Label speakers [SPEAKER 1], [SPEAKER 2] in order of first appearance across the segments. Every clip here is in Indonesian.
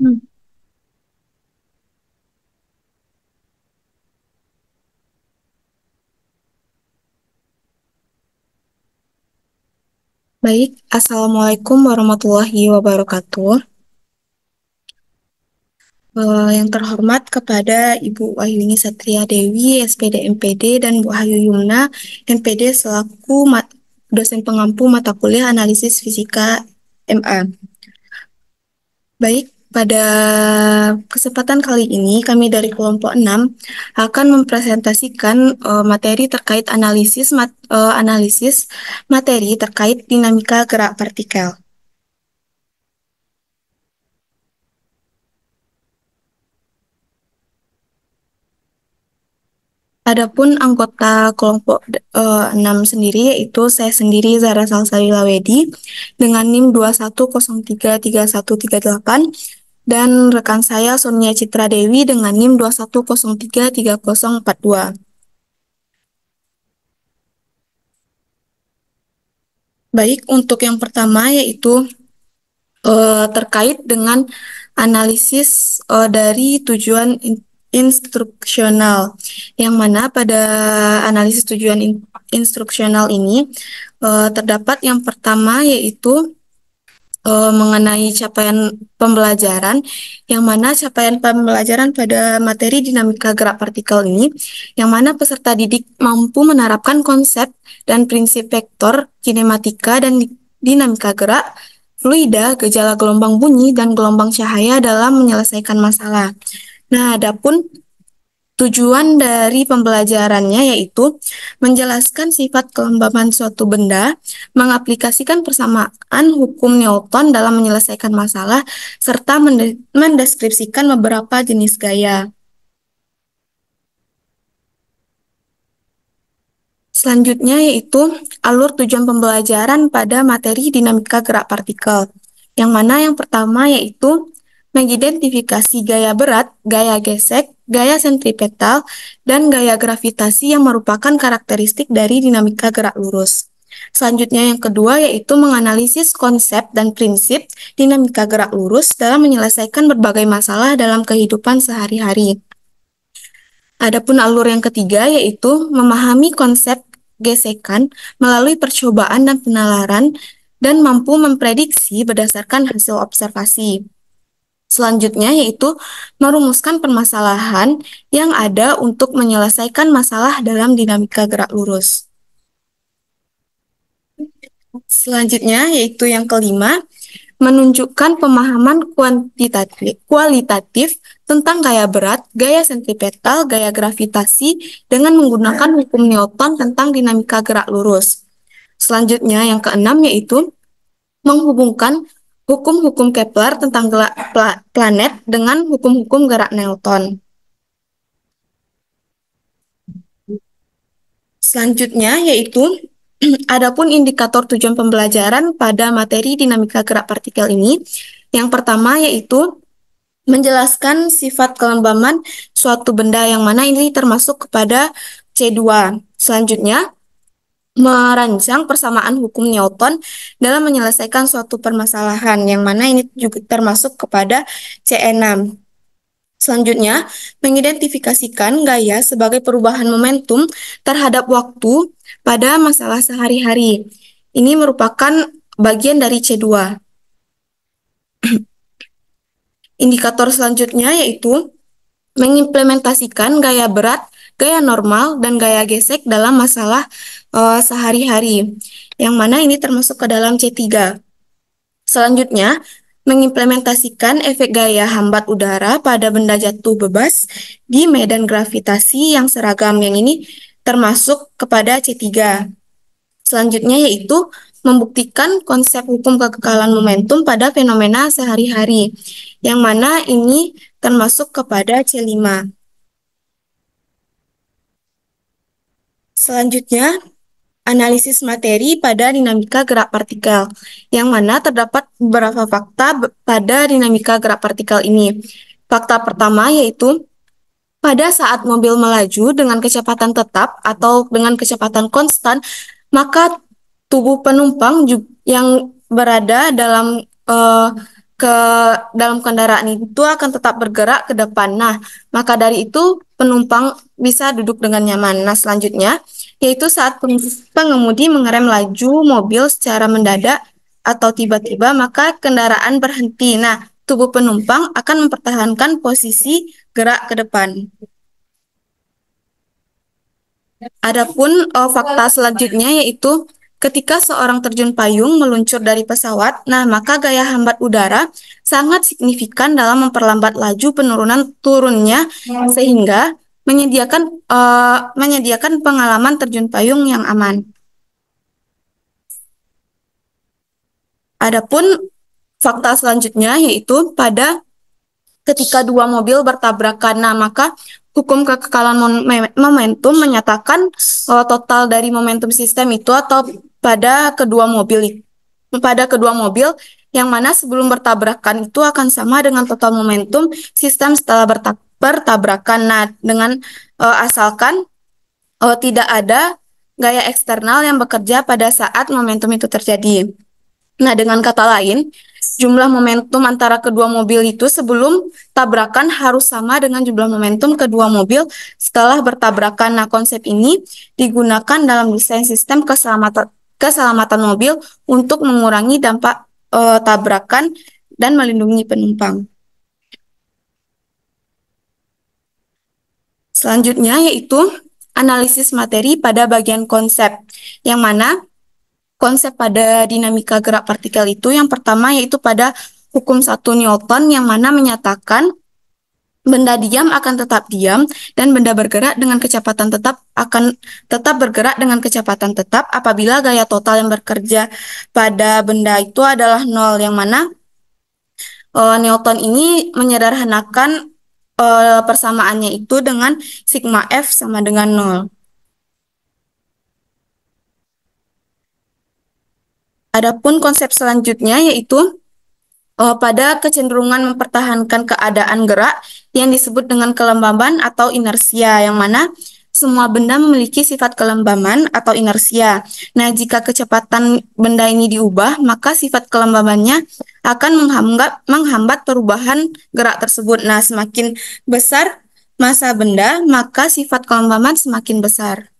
[SPEAKER 1] Hmm. Baik, Assalamualaikum warahmatullahi wabarakatuh. Yang terhormat kepada Ibu Wahyuni Satria Dewi, SPD MPD, dan Bu Hayu Yumna, MPD selaku dosen pengampu mata kuliah analisis fisika MA. Baik, pada kesempatan kali ini kami dari kelompok 6 akan mempresentasikan materi terkait analisis materi terkait dinamika gerak partikel. Adapun anggota kelompok 6 sendiri yaitu saya sendiri Zara Salsabila Wedi dengan NIM 21033138 dan rekan saya Sonia Citra Dewi dengan NIM 21033042. Baik, untuk yang pertama yaitu terkait dengan analisis dari tujuan instruksional, yang mana pada analisis tujuan instruksional ini terdapat yang pertama yaitu mengenai capaian pembelajaran, yang mana capaian pembelajaran pada materi dinamika gerak partikel ini, yang mana peserta didik mampu menerapkan konsep dan prinsip vektor, kinematika, dan dinamika gerak, fluida, gejala gelombang bunyi, dan gelombang cahaya dalam menyelesaikan masalah. Nah, adapun tujuan dari pembelajarannya yaitu menjelaskan sifat kelembaban suatu benda, mengaplikasikan persamaan hukum Newton dalam menyelesaikan masalah, serta mendeskripsikan beberapa jenis gaya. Selanjutnya yaitu alur tujuan pembelajaran pada materi dinamika gerak partikel. Yang mana yang pertama yaitu mengidentifikasi gaya berat, gaya gesek, gaya sentripetal, dan gaya gravitasi yang merupakan karakteristik dari dinamika gerak lurus. Selanjutnya yang kedua yaitu menganalisis konsep dan prinsip dinamika gerak lurus dalam menyelesaikan berbagai masalah dalam kehidupan sehari-hari. Adapun alur yang ketiga yaitu memahami konsep gesekan melalui percobaan dan penalaran dan mampu memprediksi berdasarkan hasil observasi. Selanjutnya yaitu merumuskan permasalahan yang ada untuk menyelesaikan masalah dalam dinamika gerak lurus. Selanjutnya yaitu yang kelima, menunjukkan pemahaman kualitatif tentang gaya berat, gaya sentripetal, gaya gravitasi dengan menggunakan hukum Newton tentang dinamika gerak lurus. Selanjutnya yang keenam yaitu menghubungkan hukum-hukum Kepler tentang planet dengan hukum-hukum gerak Newton. Selanjutnya yaitu adapun indikator tujuan pembelajaran pada materi dinamika gerak partikel ini, yang pertama yaitu menjelaskan sifat kelembaban suatu benda, yang mana ini termasuk kepada C2. Selanjutnya, merancang persamaan hukum Newton dalam menyelesaikan suatu permasalahan, yang mana ini juga termasuk kepada C6. Selanjutnya, mengidentifikasikan gaya sebagai perubahan momentum terhadap waktu pada masalah sehari-hari. Ini merupakan bagian dari C2. Indikator selanjutnya yaitu mengimplementasikan gaya berat, gaya normal, dan gaya gesek dalam masalah sehari-hari, yang mana ini termasuk ke dalam C3. Selanjutnya, mengimplementasikan efek gaya hambat udara pada benda jatuh bebas di medan gravitasi yang seragam, yang ini termasuk kepada C3. Selanjutnya yaitu membuktikan konsep hukum kekekalan momentum pada fenomena sehari-hari, yang mana ini termasuk kepada C5. Selanjutnya, analisis materi pada dinamika gerak partikel, yang mana terdapat beberapa fakta pada dinamika gerak partikel ini. Fakta pertama yaitu pada saat mobil melaju dengan kecepatan tetap atau dengan kecepatan konstan, maka tubuh penumpang yang berada dalam ke dalam kendaraan itu akan tetap bergerak ke depan. Nah, maka dari itu penumpang bisa duduk dengan nyaman. Nah, selanjutnya yaitu saat pengemudi mengerem laju mobil secara mendadak atau tiba-tiba, maka kendaraan berhenti. Nah, tubuh penumpang akan mempertahankan posisi gerak ke depan. Adapun fakta selanjutnya yaitu ketika seorang terjun payung meluncur dari pesawat, nah maka gaya hambat udara sangat signifikan dalam memperlambat laju penurunan turunnya sehingga menyediakan pengalaman terjun payung yang aman. Adapun fakta selanjutnya yaitu pada ketika dua mobil bertabrakan. Nah, maka hukum kekekalan momentum menyatakan total dari momentum sistem itu atau pada kedua mobil yang mana sebelum bertabrakan itu akan sama dengan total momentum sistem setelah bertabrakan. Nah, dengan asalkan tidak ada gaya eksternal yang bekerja pada saat momentum itu terjadi. Nah, dengan kata lain, jumlah momentum antara kedua mobil itu sebelum tabrakan harus sama dengan jumlah momentum kedua mobil setelah bertabrakan. Nah, konsep ini digunakan dalam desain sistem keselamatan mobil untuk mengurangi dampak tabrakan dan melindungi penumpang. Selanjutnya yaitu analisis materi pada bagian konsep, yang mana konsep pada dinamika gerak partikel itu yang pertama yaitu pada hukum 1 Newton yang mana menyatakan benda diam akan tetap diam dan benda bergerak dengan kecepatan tetap akan tetap bergerak dengan kecepatan tetap apabila gaya total yang bekerja pada benda itu adalah nol, yang mana Newton ini menyederhanakan persamaannya itu dengan sigma F sama dengan nol. Adapun konsep selanjutnya yaitu pada kecenderungan mempertahankan keadaan gerak yang disebut dengan kelembaban atau inersia, yang mana semua benda memiliki sifat kelembaban atau inersia. Nah, jika kecepatan benda ini diubah, maka sifat kelembabannya akan menghambat perubahan gerak tersebut. Nah, semakin besar massa benda, maka sifat kelembaban semakin besar.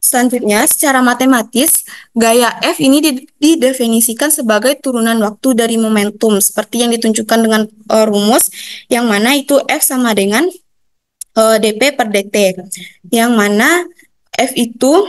[SPEAKER 1] Selanjutnya, secara matematis, gaya F ini didefinisikan sebagai turunan waktu dari momentum, seperti yang ditunjukkan dengan rumus, yang mana itu F sama dengan dP per dt, yang mana F itu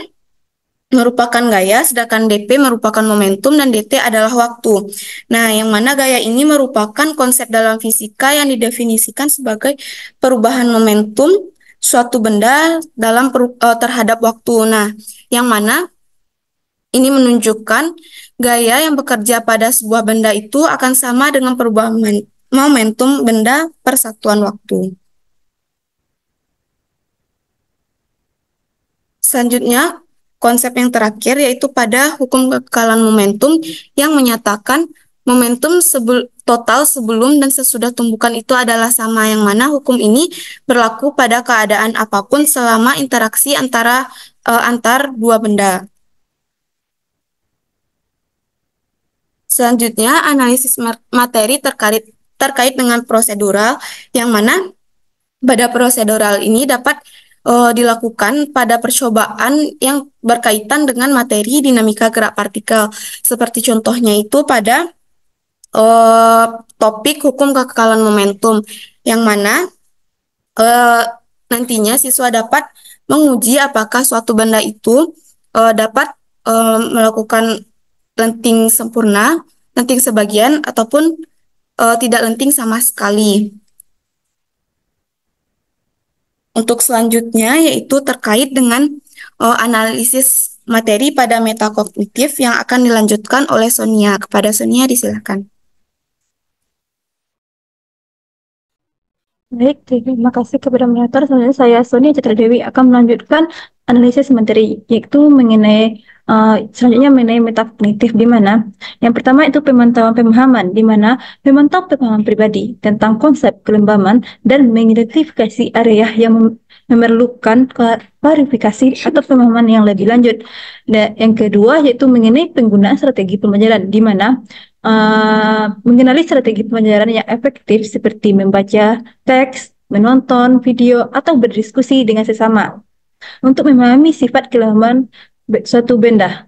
[SPEAKER 1] merupakan gaya, sedangkan dP merupakan momentum, dan dt adalah waktu. Nah, yang mana gaya ini merupakan konsep dalam fisika yang didefinisikan sebagai perubahan momentum suatu benda dalam terhadap waktu. Nah, yang mana ini menunjukkan gaya yang bekerja pada sebuah benda itu akan sama dengan perubahan momentum benda per satuan waktu. Selanjutnya, konsep yang terakhir yaitu pada hukum kekekalan momentum yang menyatakan momentum total sebelum dan sesudah tumbukan itu adalah sama, yang mana hukum ini berlaku pada keadaan apapun selama interaksi antar dua benda. Selanjutnya, analisis materi terkait dengan prosedural, yang mana pada prosedural ini dapat dilakukan pada percobaan yang berkaitan dengan materi dinamika gerak partikel. Seperti contohnya itu pada topik hukum kekekalan momentum, yang mana nantinya siswa dapat menguji apakah suatu benda itu dapat melakukan lenting sempurna, lenting sebagian, ataupun tidak lenting sama sekali. Untuk selanjutnya yaitu terkait dengan analisis materi pada metakognitif yang akan dilanjutkan oleh Sonia. Kepada Sonia disilakan.
[SPEAKER 2] Baik, terima kasih kepada moderator. Selanjutnya saya Sonia Citra Dewi akan melanjutkan analisis materi, yaitu selanjutnya mengenai metakognitif, di mana yang pertama itu pemantauan pemahaman, di mana memantau pemahaman pribadi tentang konsep kelembaban dan mengidentifikasi area yang memerlukan klarifikasi atau pemahaman yang lebih lanjut. Dan yang kedua yaitu mengenai penggunaan strategi pembelajaran, di mana mengenali strategi pembelajaran yang efektif seperti membaca teks, menonton video, atau berdiskusi dengan sesama untuk memahami sifat kelemahan suatu benda.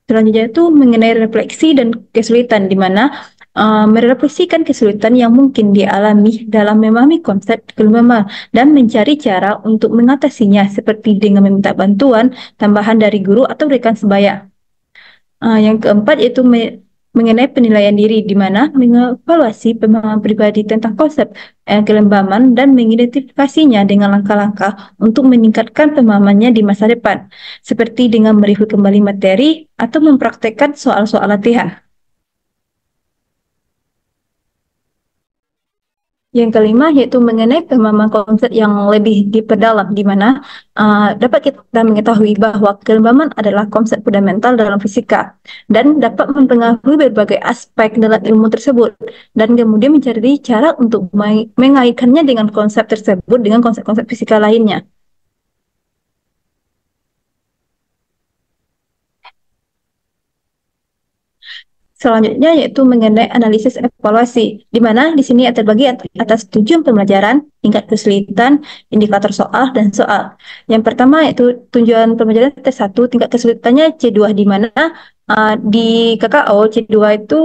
[SPEAKER 2] Selanjutnya itu mengenai refleksi dan kesulitan, di mana merefleksikan kesulitan yang mungkin dialami dalam memahami konsep kelemahan dan mencari cara untuk mengatasinya seperti dengan meminta bantuan tambahan dari guru atau rekan sebaya. Yang keempat yaitu mengenai penilaian diri, di mana mengevaluasi pemahaman pribadi tentang konsep kelembaman dan mengidentifikasinya dengan langkah-langkah untuk meningkatkan pemahamannya di masa depan, seperti dengan mereview kembali materi atau mempraktekkan soal-soal latihan. Yang kelima yaitu mengenai pemahaman konsep yang lebih diperdalam, di mana dapat kita mengetahui bahwa kelembaman adalah konsep fundamental dalam fisika dan dapat mempengaruhi berbagai aspek dalam ilmu tersebut, dan kemudian mencari cara untuk mengaitkannya dengan konsep tersebut dengan konsep-konsep fisika lainnya. Selanjutnya yaitu mengenai analisis evaluasi, di mana di sini terbagi atas tujuan pembelajaran, tingkat kesulitan, indikator soal, dan soal. Yang pertama yaitu tujuan pembelajaran T1, tingkat kesulitannya C2, di mana di KKO C2 itu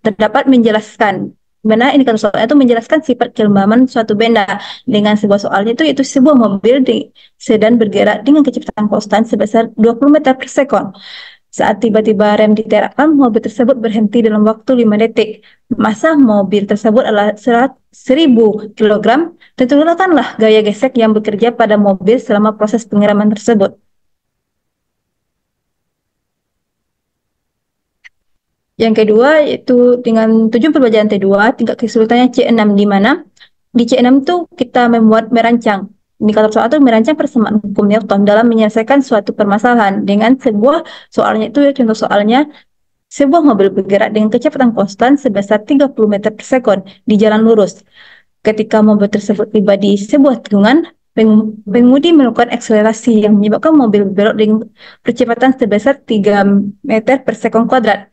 [SPEAKER 2] terdapat menjelaskan, di mana indikator soal itu menjelaskan sifat kelembaman suatu benda. Dengan sebuah soalnya itu sebuah mobil sedan bergerak dengan kecepatan konstan sebesar 20 meter per sekon. Saat tiba-tiba rem diterapkan, mobil tersebut berhenti dalam waktu 5 detik. Massa mobil tersebut adalah 1000 kg. Tentukanlah gaya gesek yang bekerja pada mobil selama proses pengereman tersebut. Yang kedua yaitu dengan tujuan pembelajaran T2, tingkat kesulitannya C6, di mana di C6 itu kita merancang. Indikator soal itu merancang persamaan hukum Newton dalam menyelesaikan suatu permasalahan dengan sebuah soalnya itu contoh soalnya sebuah mobil bergerak dengan kecepatan konstan sebesar 30 meter per sekon di jalan lurus. Ketika mobil tersebut tiba di sebuah tikungan, pengemudi melakukan akselerasi yang menyebabkan mobil belok dengan percepatan sebesar 3 meter per sekon kuadrat.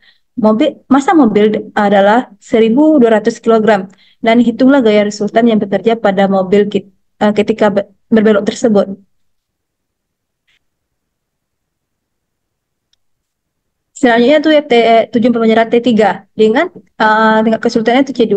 [SPEAKER 2] Massa mobil adalah 1200 kg, dan hitunglah gaya resultan yang bekerja pada mobil ketika berbelok tersebut. Selanjutnya itu tujuan pembelajaran T3 dengan tingkat kesulitannya itu C2,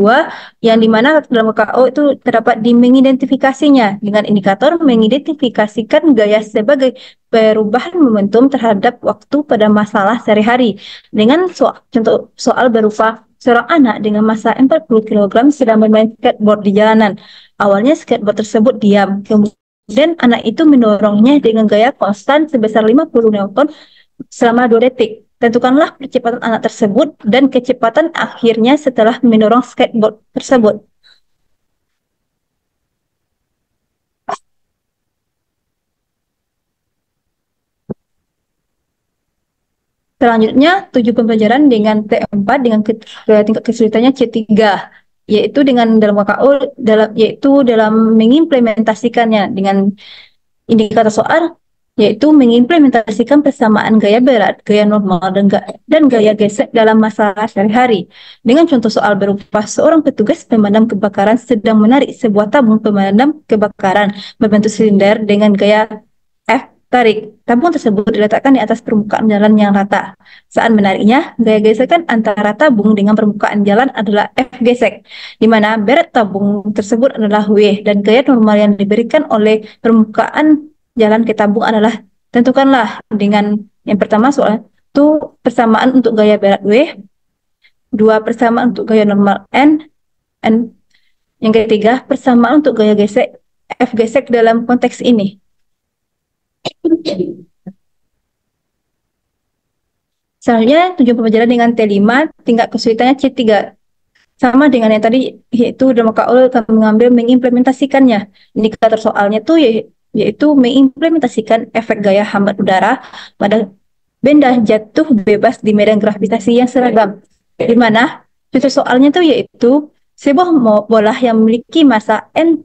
[SPEAKER 2] yang dimana dalam KKO itu terdapat di mengidentifikasinya dengan indikator mengidentifikasikan gaya sebagai perubahan momentum terhadap waktu pada masalah sehari-hari, dengan contoh soal berupa seorang anak dengan massa 40 kg sedang bermain skateboard di jalanan. Awalnya skateboard tersebut diam, kemudian anak itu mendorongnya dengan gaya konstan sebesar 50 Newton selama 2 detik. Tentukanlah percepatan anak tersebut dan kecepatan akhirnya setelah mendorong skateboard tersebut. Selanjutnya, tujuh pembelajaran dengan T4 dengan tingkat kesulitannya C3, yaitu dengan dalam KKO yaitu dalam mengimplementasikannya dengan indikator soal, yaitu mengimplementasikan persamaan gaya berat, gaya normal, dan gaya gesek dalam masalah sehari-hari. Dengan contoh soal berupa seorang petugas pemadam kebakaran sedang menarik sebuah tabung pemadam kebakaran berbentuk silinder dengan gaya F tarik. Tabung tersebut diletakkan di atas permukaan jalan yang rata. Saat menariknya, gaya gesekan antara tabung dengan permukaan jalan adalah F gesek, di mana berat tabung tersebut adalah W, dan gaya normal yang diberikan oleh permukaan jalan ke tabung adalah, tentukanlah dengan yang pertama soal itu persamaan untuk gaya berat W, 2 persamaan untuk gaya normal N, yang ketiga persamaan untuk gaya gesek F gesek dalam konteks ini. Selanjutnya tujuan pembelajaran dengan T5, tingkat kesulitannya C3. Sama dengan yang tadi, yaitu dalam KKO kami mengambil mengimplementasikannya. Indikator soalnya tuh yaitu mengimplementasikan efek gaya hambat udara pada benda jatuh bebas di medan gravitasi yang seragam. Di mana contoh soalnya tuh yaitu sebuah bola yang memiliki massa m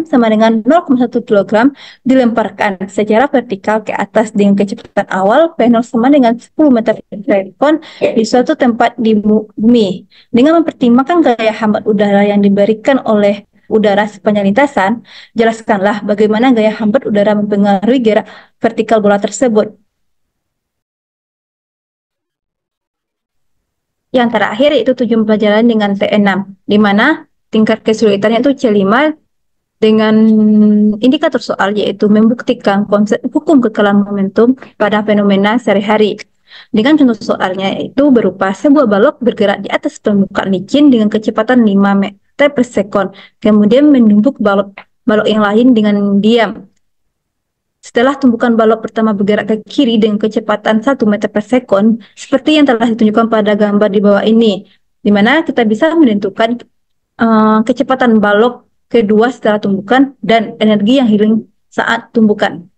[SPEAKER 2] sama dengan 0,1 kg dilemparkan secara vertikal ke atas dengan kecepatan awal P0 sama dengan 10 meter per sekon di suatu tempat di bumi. Dengan mempertimbangkan gaya hambat udara yang diberikan oleh udara sepanjang lintasan, jelaskanlah bagaimana gaya hambat udara mempengaruhi gerak vertikal bola tersebut. Yang terakhir itu tujuan pelajaran dengan T6, di mana tingkat kesulitannya itu C5 dengan indikator soal yaitu membuktikan konsep hukum kekalahan momentum pada fenomena sehari-hari. Dengan contoh soalnya itu berupa sebuah balok bergerak di atas permukaan licin dengan kecepatan 5 meter per sekon, kemudian menumpuk balok yang lain dengan diam. Setelah tumpukan balok pertama bergerak ke kiri dengan kecepatan 1 meter per sekon, seperti yang telah ditunjukkan pada gambar di bawah ini, di mana kita bisa menentukan kecepatan balok kedua setelah tumbukan dan energi yang hilang saat tumbukan.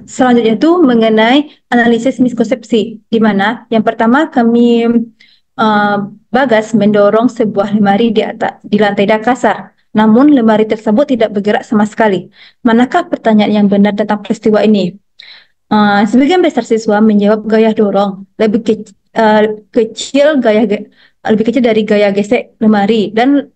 [SPEAKER 2] Selanjutnya itu mengenai analisis miskonsepsi, di mana yang pertama kami Bagas mendorong sebuah lemari di lantai kasar, namun lemari tersebut tidak bergerak sama sekali. Manakah pertanyaan yang benar tentang peristiwa ini? Sebagian besar siswa menjawab gaya dorong kecil lebih kecil dari gaya gesek lemari dan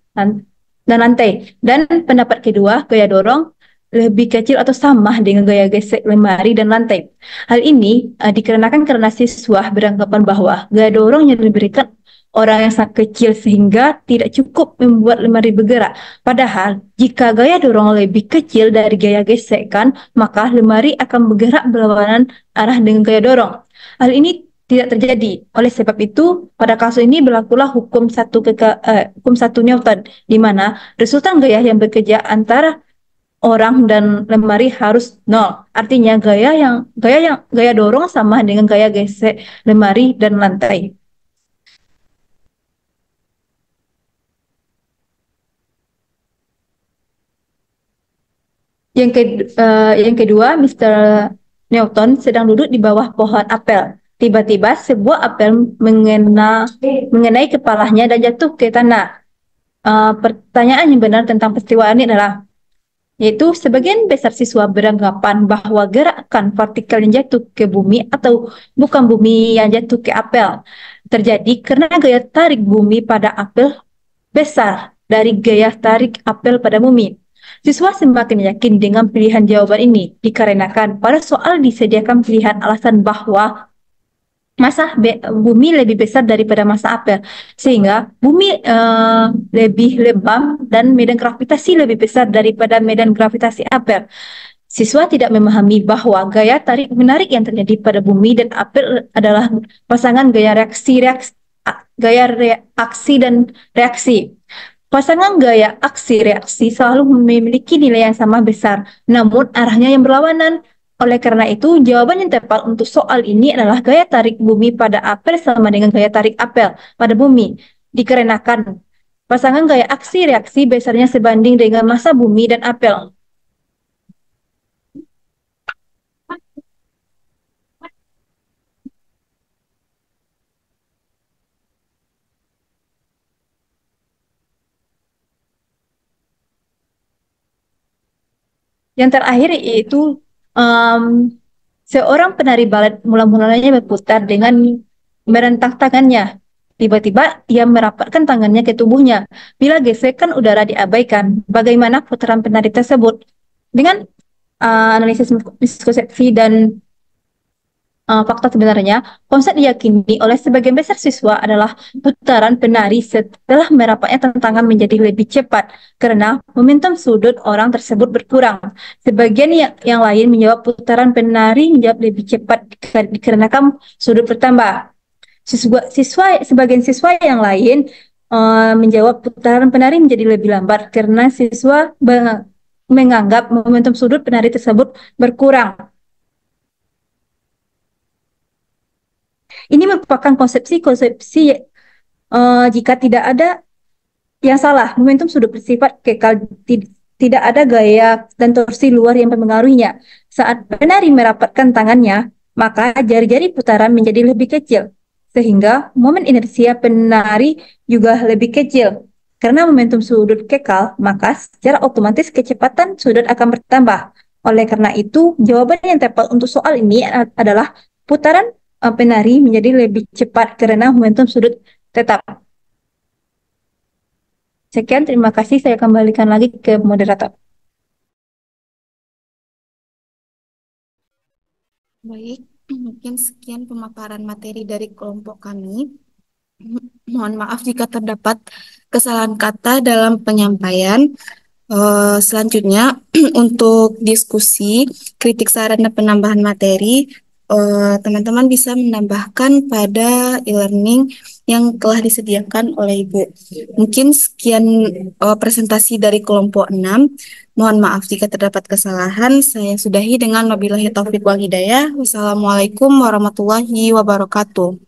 [SPEAKER 2] lantai. Dan pendapat kedua, gaya dorong lebih kecil atau sama dengan gaya gesek lemari dan lantai. Hal ini dikarenakan karena siswa beranggapan bahwa gaya dorong yang diberikan orang yang sangat kecil sehingga tidak cukup membuat lemari bergerak. Padahal jika gaya dorong lebih kecil dari gaya gesekan, maka lemari akan bergerak berlawanan arah dengan gaya dorong. Hal ini tidak terjadi. Oleh sebab itu, pada kasus ini berlakulah hukum satu Newton, di mana resultan gaya yang bekerja antara orang dan lemari harus nol. Artinya gaya dorong sama dengan gaya gesek lemari dan lantai. Yang kedua, Mr. Newton sedang duduk di bawah pohon apel. Tiba-tiba sebuah apel mengenai kepalanya dan jatuh ke tanah. Pertanyaan yang benar tentang peristiwa ini adalah, yaitu sebagian besar siswa beranggapan bahwa gerakan vertikal yang jatuh ke bumi atau bukan bumi yang jatuh ke apel terjadi karena gaya tarik bumi pada apel besar dari gaya tarik apel pada bumi. Siswa semakin yakin dengan pilihan jawaban ini dikarenakan pada soal disediakan pilihan alasan bahwa massa bumi lebih besar daripada massa apel, sehingga bumi lebih lembab dan medan gravitasi lebih besar daripada medan gravitasi apel. Siswa tidak memahami bahwa gaya tarik-menarik yang terjadi pada bumi dan apel adalah pasangan gaya aksi dan reaksi. Pasangan gaya aksi-reaksi selalu memiliki nilai yang sama besar, namun arahnya yang berlawanan. Oleh karena itu, jawaban yang tepat untuk soal ini adalah gaya tarik bumi pada apel sama dengan gaya tarik apel pada bumi. Dikarenakan pasangan gaya aksi-reaksi besarnya sebanding dengan massa bumi dan apel. Yang terakhir yaitu seorang penari balet mula-mulanya berputar dengan merentang tangannya. Tiba-tiba ia merapatkan tangannya ke tubuhnya. Bila gesekan udara diabaikan, bagaimana putaran penari tersebut? Dengan analisis miskonsepsi dan fakta sebenarnya, konsep diyakini oleh sebagian besar siswa adalah putaran penari setelah merapatnya tangan menjadi lebih cepat karena momentum sudut orang tersebut berkurang. Sebagian yang lain menjawab putaran penari menjawab lebih cepat dikarenakan sudut bertambah. Sebagian siswa yang lain menjawab putaran penari menjadi lebih lambat karena siswa menganggap momentum sudut penari tersebut berkurang. Ini merupakan konsepsi-konsepsi jika tidak ada yang salah. Momentum sudut bersifat kekal, tidak ada gaya dan torsi luar yang mempengaruhinya. Saat penari merapatkan tangannya, maka jari-jari putaran menjadi lebih kecil, sehingga momen inersia penari juga lebih kecil. Karena momentum sudut kekal, maka secara otomatis kecepatan sudut akan bertambah. Oleh karena itu, jawaban yang tepat untuk soal ini adalah putaran penari menjadi lebih cepat karena momentum sudut tetap. Sekian, terima kasih. Saya kembalikan lagi ke moderator.
[SPEAKER 1] Baik, mungkin sekian pemaparan materi dari kelompok kami. Mohon maaf jika terdapat kesalahan kata dalam penyampaian. Selanjutnya, untuk diskusi, kritik saran dan penambahan materi, teman-teman bisa menambahkan pada e-learning yang telah disediakan oleh Ibu. Mungkin sekian presentasi dari kelompok 6. Mohon maaf jika terdapat kesalahan. Saya sudahi dengan wabillahi taufiq wal hidayah. Wassalamualaikum warahmatullahi wabarakatuh.